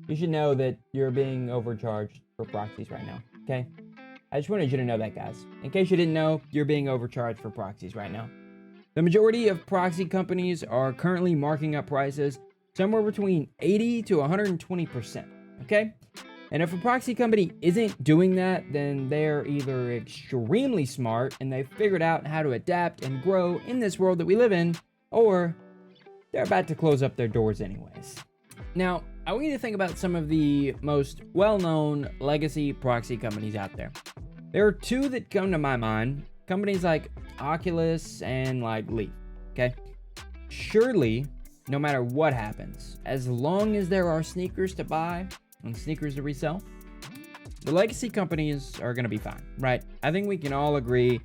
you should know that you're being overcharged for proxies right now, okay? I just wanted you to know that, guys. In case you didn't know, you're being overcharged for proxies right now. The majority of proxy companies are currently marking up prices somewhere between 80 to 120%, okay? And if a proxy company isn't doing that, then they're either extremely smart and they've figured out how to adapt and grow in this world that we live in, or they're about to close up their doors anyways. Now, I want you to think about some of the most well-known legacy proxy companies out there. There are two that come to my mind, companies like Oculus and like Lyte, okay? Surely, no matter what happens, as long as there are sneakers to buy and sneakers to resell, the legacy companies are gonna be fine, right? I think we can all agree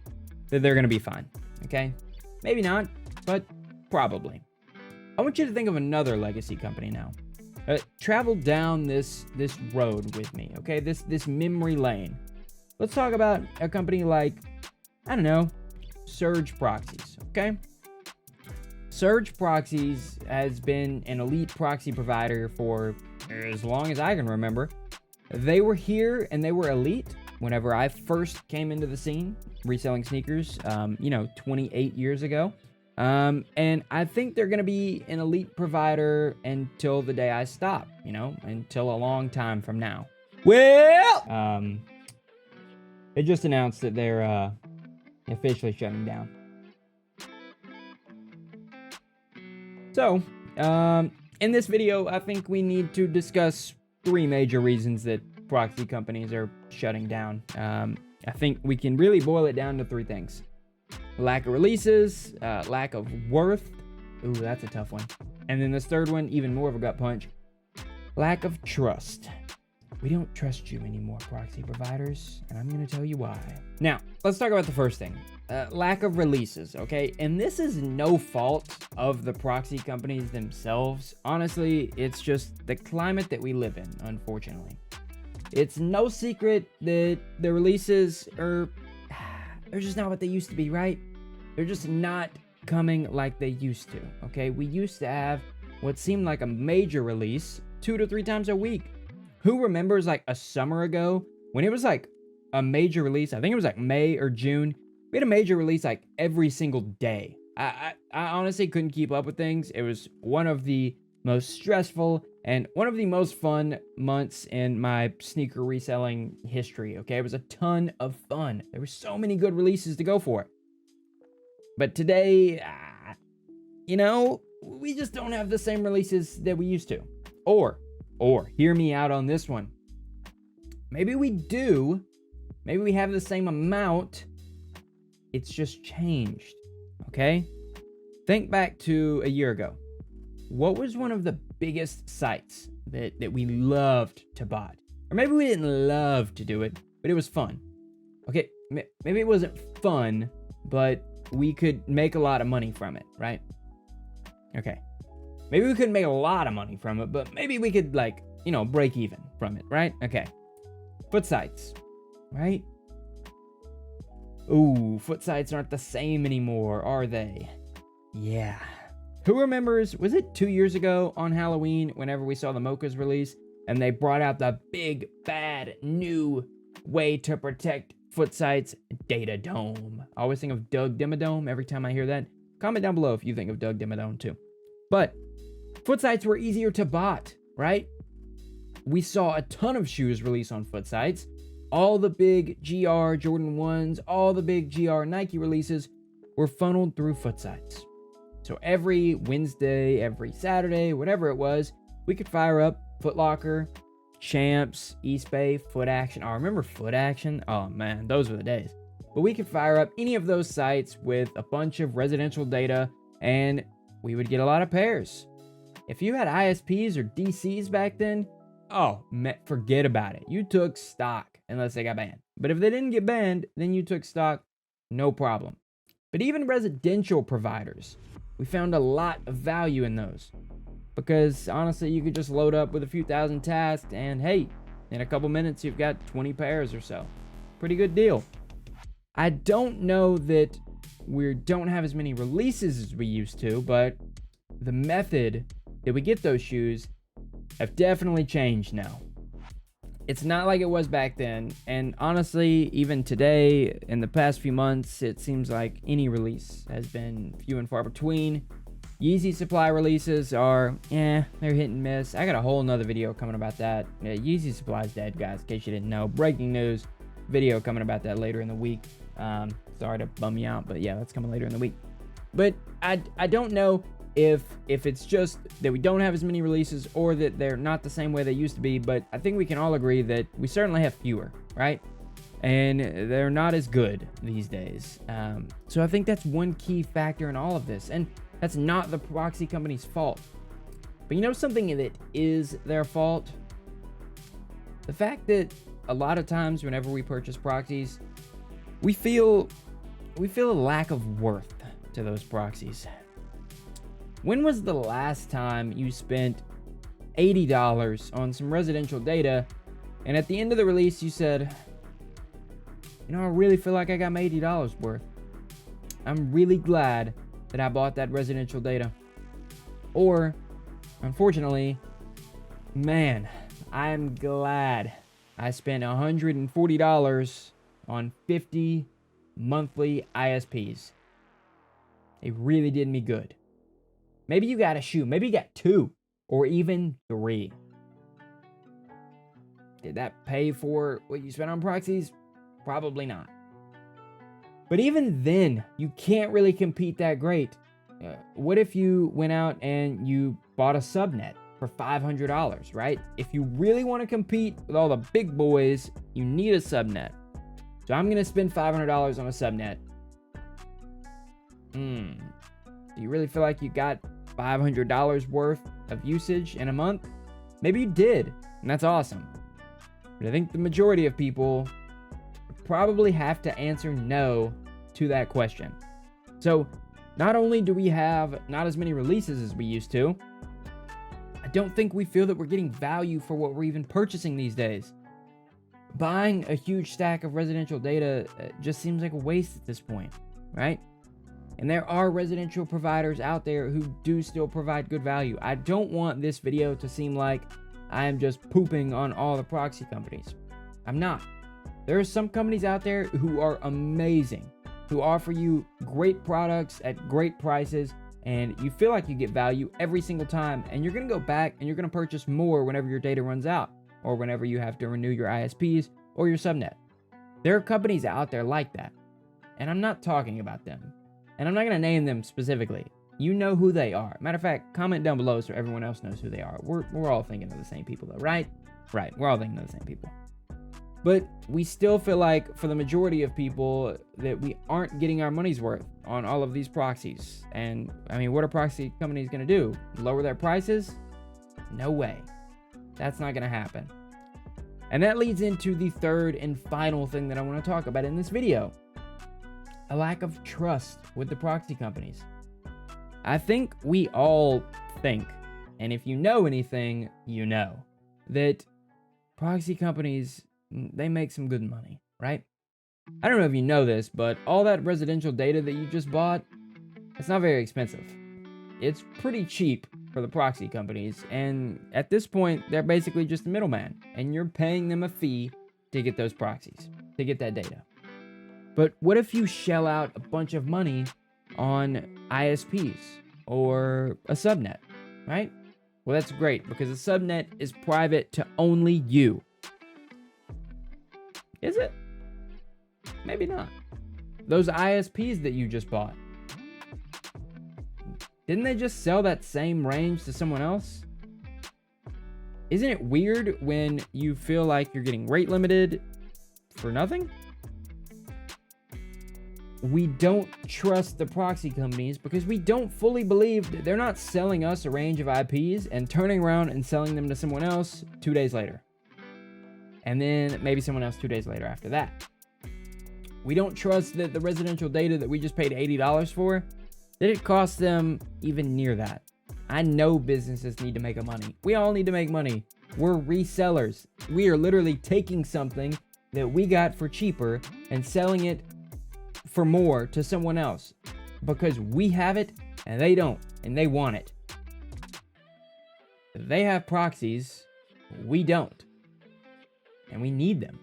that they're gonna be fine, okay? Maybe not, but probably. I want you to think of another legacy company now. Travel down this road with me, okay? This memory lane. Let's talk about a company like, I don't know, Surge Proxies, okay? Surge Proxies has been an elite proxy provider for as long as I can remember. They were here and they were elite whenever I first came into the scene reselling sneakers, 28 years ago. And I think they're going to be an elite provider until the day I stop, until a long time from now. Well, they just announced that they're officially shutting down. So, in this video, I think we need to discuss three major reasons that proxy companies are shutting down. I think we can really boil it down to three things. Lack of releases, lack of worth. Ooh, that's a tough one. And then this third one, even more of a gut punch. Lack of trust. We don't trust you anymore, proxy providers, and I'm going to tell you why. Now, let's talk about the first thing. Lack of releases, okay? And this is no fault of the proxy companies themselves. Honestly, it's just the climate that we live in, unfortunately. It's no secret that the releases they're just not what they used to be, right? They're just not coming like they used to, okay? We used to have what seemed like a major release 2 to 3 times a week. Who remembers like a summer ago when it was like a major release? I think it was like May or June. We had a major release like every single day. I honestly couldn't keep up with things. It was one of the most stressful and one of the most fun months in my sneaker reselling history, okay? It was a ton of fun. There were so many good releases to go for. But today, we just don't have the same releases that we used to. Or hear me out on this one. Maybe we do. Maybe we have the same amount. It's just changed, okay? Think back to a year ago. What was one of the biggest sites that we loved to bot? Or maybe we didn't love to do it, but it was fun. Okay, maybe it wasn't fun, but we could make a lot of money from it, right? Okay. Maybe we couldn't make a lot of money from it, but maybe we could, break even from it, right? Okay. Foot sites, right? Ooh, foot sites aren't the same anymore, are they? Yeah. Who remembers, was it 2 years ago on Halloween, whenever we saw the Mochas release, and they brought out the big, bad, new way to protect foot sites? Data Dome. I always think of Doug Dimmadome every time I hear that. Comment down below if you think of Doug Dimmadome too. But foot sites were easier to bot, right? We saw a ton of shoes release on foot sites. All the big GR Jordan 1s, all the big GR Nike releases were funneled through foot sites. So every Wednesday, every Saturday, whatever it was, we could fire up Foot Locker, Champs, East Bay, Foot Action. I remember Foot Action. Oh man, those were the days. But we could fire up any of those sites with a bunch of residential data and we would get a lot of pairs. If you had ISPs or DCs back then, forget about it. You took stock unless they got banned. But if they didn't get banned, then you took stock, no problem. But even residential providers, we found a lot of value in those. Because honestly, you could just load up with a few thousand tasks and hey, in a couple minutes, you've got 20 pairs or so. Pretty good deal. I don't know that we don't have as many releases as we used to, but the method that we get those shoes have definitely changed now. It's not like it was back then, and honestly, even today, in the past few months, it seems like any release has been few and far between. Yeezy supply releases are, they're hit and miss. I got a whole nother video coming about that. Yeah, Yeezy supply is dead, guys, in case you didn't know. Breaking news, video coming about that later in the week. Sorry to bum you out, but yeah, that's coming later in the week. But I don't know if it's just that we don't have as many releases or that they're not the same way they used to be, but I think we can all agree that we certainly have fewer, right? And they're not as good these days. So I think that's one key factor in all of this, and that's not the proxy company's fault. But you know something that is their fault? The fact that a lot of times whenever we purchase proxies, we feel a lack of worth to those proxies. When was the last time you spent $80 on some residential data and at the end of the release you said, you know, I really feel like I got my $80 worth. I'm really glad that I bought that residential data. Or, unfortunately, man, I'm glad I spent $140 on 50 monthly ISPs. It really did me good. Maybe you got a shoe, maybe you got 2 or even 3. Did that pay for what you spent on proxies? Probably not. But even then, you can't really compete that great. What if you went out and you bought a subnet for $500, right? If you really want to compete with all the big boys, you need a subnet. So I'm going to spend $500 on a subnet. Do you really feel like you got $500 worth of usage in a month? Maybe you did, and that's awesome. But I think the majority of people probably have to answer no to that question. So not only do we have not as many releases as we used to, I don't think we feel that we're getting value for what we're even purchasing these days. Buying a huge stack of residential data just seems like a waste at this point, right? And there are residential providers out there who do still provide good value. I don't want this video to seem like I am just pooping on all the proxy companies. I'm not. There are some companies out there who are amazing, who offer you great products at great prices, and you feel like you get value every single time, and you're going to go back and you're going to purchase more whenever your data runs out, or whenever you have to renew your ISPs or your subnet. There are companies out there like that, and I'm not talking about them. And I'm not going to name them specifically. You know who they are. Matter of fact, comment down below so everyone else knows who they are. We're all thinking of the same people though, right? Right, we're all thinking of the same people. But we still feel like for the majority of people that we aren't getting our money's worth on all of these proxies. And I mean, what are proxy companies going to do? Lower their prices? No way. That's not going to happen. And that leads into the third and final thing that I want to talk about in this video. A lack of trust with the proxy companies. I think we all think, and if you know anything, you know, that proxy companies, they make some good money, right? I don't know if you know this, but all that residential data that you just bought, it's not very expensive. It's pretty cheap for the proxy companies, and at this point, they're basically just a middleman, and you're paying them a fee to get those proxies, to get that data. But what if you shell out a bunch of money on ISPs or a subnet, right? Well, that's great because a subnet is private to only you. Is it? Maybe not. Those ISPs that you just bought, didn't they just sell that same range to someone else? Isn't it weird when you feel like you're getting rate limited for nothing? We don't trust the proxy companies because we don't fully believe that they're not selling us a range of IPs and turning around and selling them to someone else 2 days later. And then maybe someone else 2 days later after that. We don't trust that the residential data that we just paid $80 for, that it costs them even near that. I know businesses need to make a money. We all need to make money. We're resellers. We are literally taking something that we got for cheaper and selling it for more to someone else because we have it and they don't, and they want it. They have proxies, we don't. And we need them.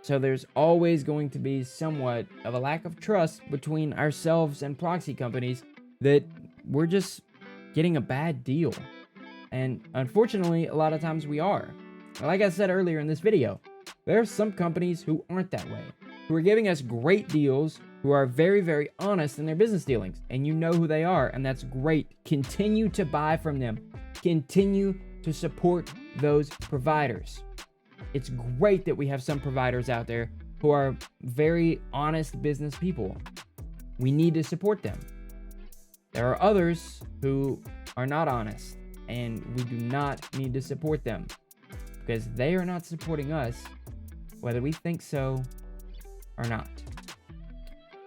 So there's always going to be somewhat of a lack of trust between ourselves and proxy companies that we're just getting a bad deal. And unfortunately, a lot of times we are. Like I said earlier in this video, there are some companies who aren't that way, who are giving us great deals, who are very, very honest in their business dealings. And you know who they are, and that's great. Continue to buy from them. Continue to support those providers. It's great that we have some providers out there who are very honest business people. We need to support them. There are others who are not honest, and we do not need to support them because they are not supporting us, whether we think so or not.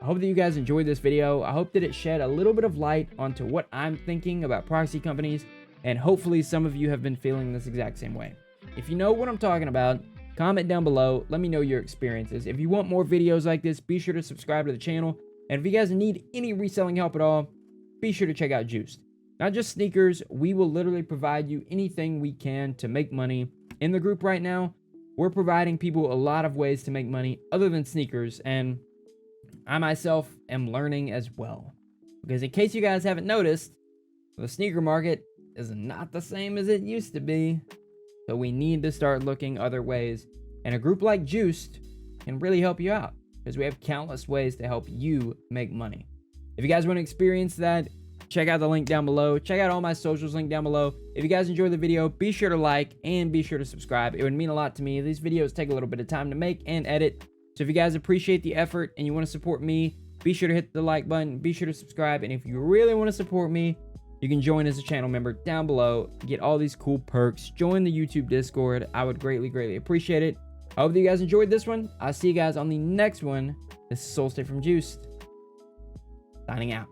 I hope that you guys enjoyed this video. I hope that it shed a little bit of light onto what I'm thinking about proxy companies, and hopefully some of you have been feeling this exact same way. If you know what I'm talking about, comment down below. Let me know your experiences. If you want more videos like this, be sure to subscribe to the channel. And if you guys need any reselling help at all, be sure to check out Juiced. Not just sneakers, we will literally provide you anything we can to make money. In the group right now, we're providing people a lot of ways to make money other than sneakers, and I myself am learning as well. Because in case you guys haven't noticed, the sneaker market is not the same as it used to be. So we need to start looking other ways. And a group like Juiced can really help you out, because we have countless ways to help you make money. If you guys want to experience that, check out the link down below. Check out all my socials linked down below. If you guys enjoyed the video, be sure to like and be sure to subscribe. It would mean a lot to me. These videos take a little bit of time to make and edit. So if you guys appreciate the effort and you want to support me, be sure to hit the like button, be sure to subscribe. And if you really want to support me, you can join as a channel member down below, get all these cool perks, join the YouTube Discord. I would greatly, greatly appreciate it. I hope that you guys enjoyed this one. I'll see you guys on the next one. This is Solestate from Juiced, signing out.